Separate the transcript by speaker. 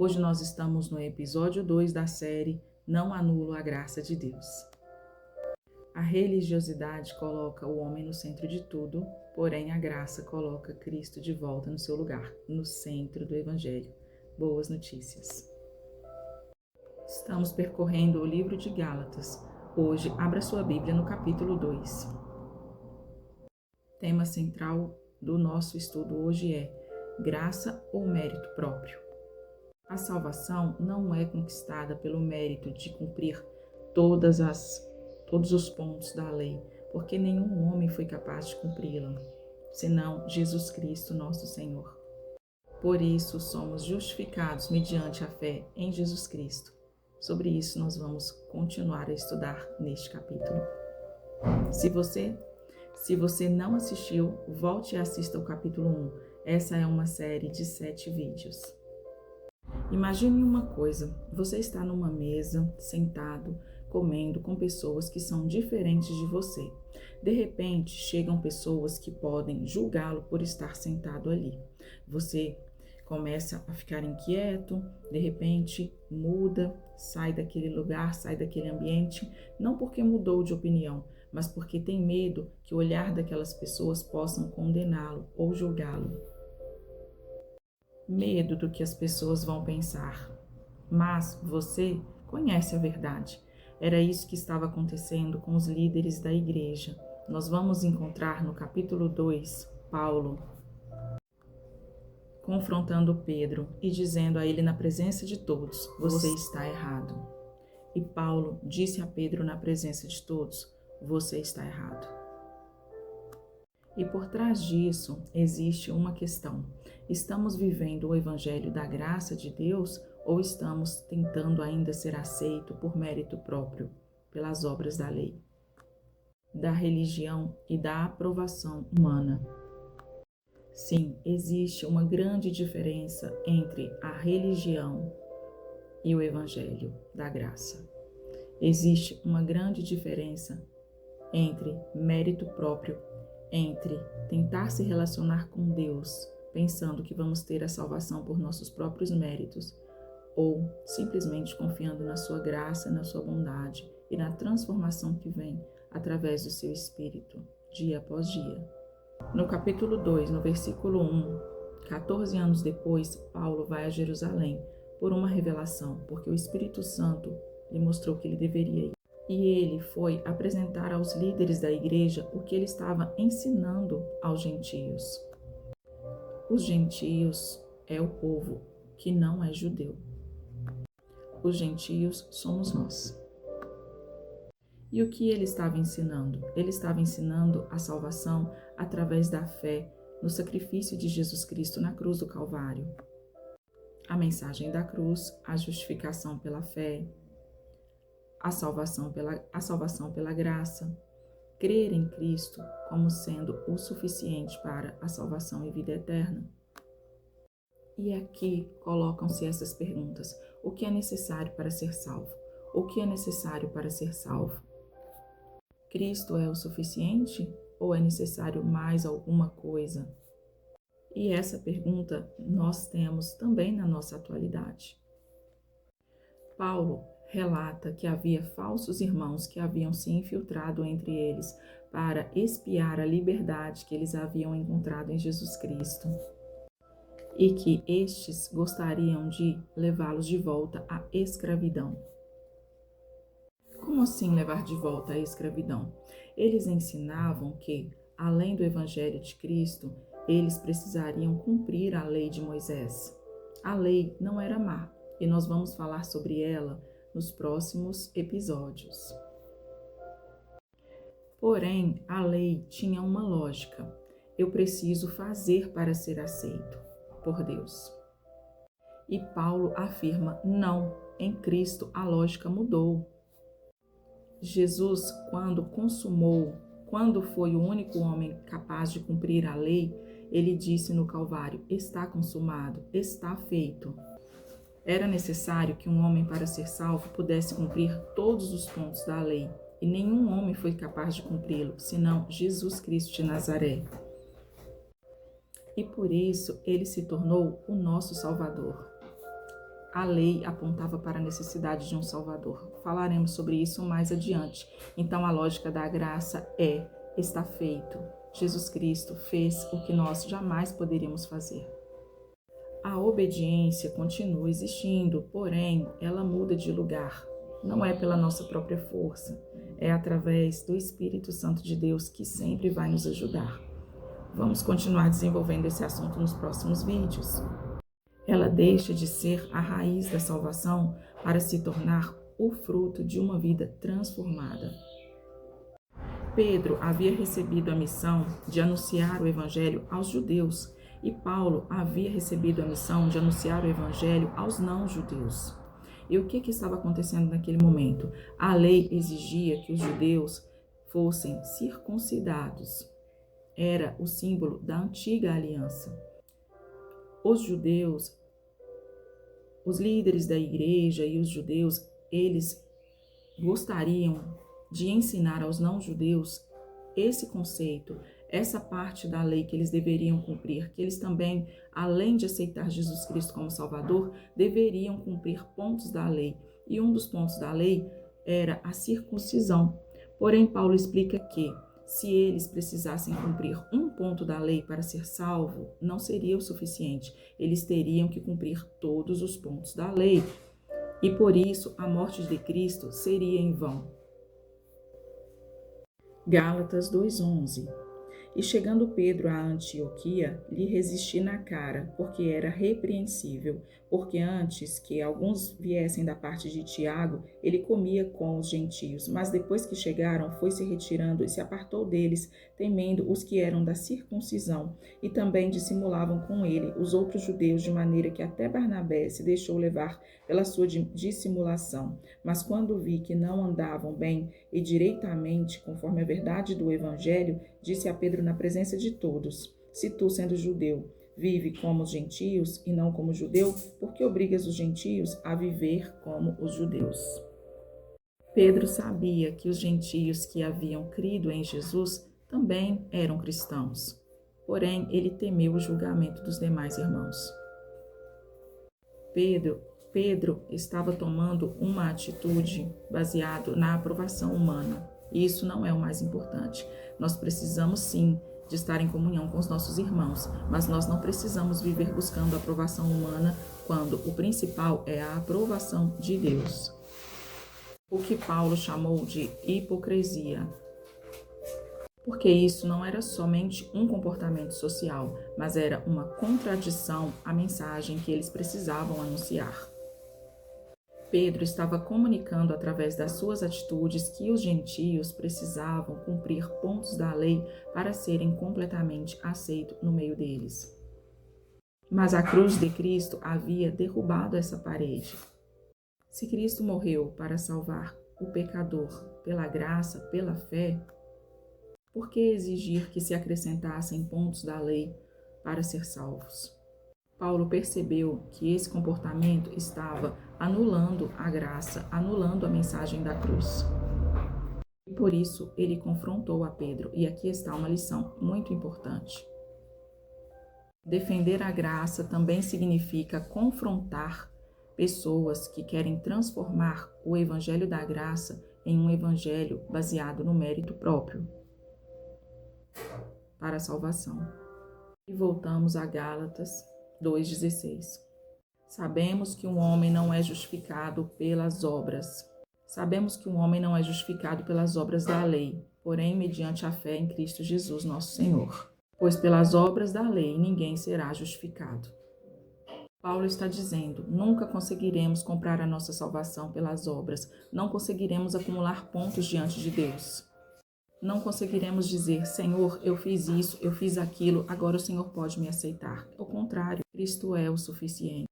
Speaker 1: Hoje nós estamos no episódio 2 da série Não Anulo a Graça de Deus. A religiosidade coloca o homem no centro de tudo, porém a graça coloca Cristo de volta no seu lugar, no centro do Evangelho. Boas notícias. Estamos percorrendo o livro de Gálatas. Hoje, abra sua Bíblia no capítulo 2. Tema central do nosso estudo hoje é graça ou mérito próprio. A salvação não é conquistada pelo mérito de cumprir todos os pontos da lei, porque nenhum homem foi capaz de cumpri-la, senão Jesus Cristo, nosso Senhor. Por isso, somos justificados mediante a fé em Jesus Cristo. Sobre isso, nós vamos continuar a estudar neste capítulo. Se você não assistiu, volte e assista o capítulo 1. Essa é uma série de 7 vídeos. Imagine uma coisa, você está numa mesa, sentado, comendo com pessoas que são diferentes de você. De repente, chegam pessoas que podem julgá-lo por estar sentado ali. Você começa a ficar inquieto, de repente muda, sai daquele lugar, sai daquele ambiente, não porque mudou de opinião, mas porque tem medo que o olhar daquelas pessoas possam condená-lo ou julgá-lo. Medo do que as pessoas vão pensar. Mas você conhece a verdade. Era isso que estava acontecendo com os líderes da igreja. Nós vamos encontrar no capítulo 2, Paulo confrontando Pedro e dizendo a ele na presença de todos: você está errado. E Paulo disse a Pedro na presença de todos: você está errado. E por trás disso existe uma questão. Estamos vivendo o evangelho da graça de Deus ou estamos tentando ainda ser aceito por mérito próprio, pelas obras da lei, da religião e da aprovação humana? Sim, existe uma grande diferença entre a religião e o evangelho da graça. Existe uma grande diferença entre mérito próprio, entre tentar se relacionar com Deus, pensando que vamos ter a salvação por nossos próprios méritos, ou simplesmente confiando na sua graça, na sua bondade e na transformação que vem através do seu Espírito, dia após dia. No capítulo 2, no versículo 1, 14 anos depois, Paulo vai a Jerusalém por uma revelação, porque o Espírito Santo lhe mostrou que ele deveria ir. E ele foi apresentar aos líderes da igreja o que ele estava ensinando aos gentios. Os gentios é o povo que não é judeu. Os gentios somos nós. E o que ele estava ensinando? Ele estava ensinando a salvação através da fé no sacrifício de Jesus Cristo na cruz do Calvário. A mensagem da cruz, a justificação pela fé, a salvação pela graça, crer em Cristo como sendo o suficiente para a salvação e vida eterna. E aqui colocam-se essas perguntas: o que é necessário para ser salvo? O que é necessário para ser salvo? Cristo é o suficiente ou é necessário mais alguma coisa? E essa pergunta nós temos também na nossa atualidade. Paulo relata que havia falsos irmãos que haviam se infiltrado entre eles para espiar a liberdade que eles haviam encontrado em Jesus Cristo e que estes gostariam de levá-los de volta à escravidão. Como assim levar de volta à escravidão? Eles ensinavam que, além do Evangelho de Cristo, eles precisariam cumprir a lei de Moisés. A lei não era má, e nós vamos falar sobre ela nos próximos episódios. Porém, a lei tinha uma lógica. Eu preciso fazer para ser aceito por Deus. E Paulo afirma: não, em Cristo a lógica mudou. Jesus, quando foi o único homem capaz de cumprir a lei, ele disse no Calvário: está consumado, está feito. Era necessário que um homem, para ser salvo, pudesse cumprir todos os pontos da lei, e nenhum homem foi capaz de cumpri-lo, senão Jesus Cristo de Nazaré. E por isso ele se tornou o nosso Salvador. A lei apontava para a necessidade de um Salvador. Falaremos sobre isso mais adiante. Então, a lógica da graça está feito. Jesus Cristo fez o que nós jamais poderíamos fazer. A obediência continua existindo, porém, ela muda de lugar. Não é pela nossa própria força, é através do Espírito Santo de Deus que sempre vai nos ajudar. Vamos continuar desenvolvendo esse assunto nos próximos vídeos. Ela deixa de ser a raiz da salvação para se tornar o fruto de uma vida transformada. Pedro havia recebido a missão de anunciar o Evangelho aos judeus e Paulo havia recebido a missão de anunciar o Evangelho aos não-judeus. E o que estava acontecendo naquele momento? A lei exigia que os judeus fossem circuncidados. Era o símbolo da antiga aliança. Os judeus, os líderes da igreja e os judeus, eles gostariam de ensinar aos não-judeus esse conceito, essa parte da lei que eles deveriam cumprir, que eles também, além de aceitar Jesus Cristo como Salvador, deveriam cumprir pontos da lei. E um dos pontos da lei era a circuncisão. Porém, Paulo explica que se eles precisassem cumprir um ponto da lei para ser salvo, não seria o suficiente. Eles teriam que cumprir todos os pontos da lei. E por isso, a morte de Cristo seria em vão. Gálatas 2:11. E chegando Pedro a Antioquia, lhe resisti na cara, porque era repreensível, porque antes que alguns viessem da parte de Tiago, ele comia com os gentios, mas depois que chegaram, foi se retirando e se apartou deles, temendo os que eram da circuncisão, e também dissimulavam com ele os outros judeus, de maneira que até Barnabé se deixou levar pela sua dissimulação. Mas quando vi que não andavam bem e direitamente, conforme a verdade do Evangelho, disse a Pedro na presença de todos: se tu, sendo judeu, vive como os gentios e não como judeu, por que obrigas os gentios a viver como os judeus? Pedro sabia que os gentios que haviam crido em Jesus também eram cristãos. Porém, ele temeu o julgamento dos demais irmãos. Pedro estava tomando uma atitude baseada na aprovação humana. E isso não é o mais importante. Nós precisamos sim de estar em comunhão com os nossos irmãos, mas nós não precisamos viver buscando a aprovação humana quando o principal é a aprovação de Deus. O que Paulo chamou de hipocrisia. Porque isso não era somente um comportamento social, mas era uma contradição à mensagem que eles precisavam anunciar. Pedro estava comunicando através das suas atitudes que os gentios precisavam cumprir pontos da lei para serem completamente aceitos no meio deles. Mas a cruz de Cristo havia derrubado essa parede. Se Cristo morreu para salvar o pecador pela graça, pela fé, por que exigir que se acrescentassem pontos da lei para ser salvos? Paulo percebeu que esse comportamento estava anulando a graça, anulando a mensagem da cruz. E por isso ele confrontou a Pedro, e aqui está uma lição muito importante. Defender a graça também significa confrontar pessoas que querem transformar o evangelho da graça em um evangelho baseado no mérito próprio para a salvação. E voltamos a Gálatas 2:16. Sabemos que um homem não é justificado pelas obras. Sabemos que um homem não é justificado pelas obras da lei, porém mediante a fé em Cristo Jesus, nosso Senhor. Pois pelas obras da lei ninguém será justificado. Paulo está dizendo: nunca conseguiremos comprar a nossa salvação pelas obras, não conseguiremos acumular pontos diante de Deus. Não conseguiremos dizer: Senhor, eu fiz isso, eu fiz aquilo, agora o Senhor pode me aceitar. Ao contrário, Cristo é o suficiente.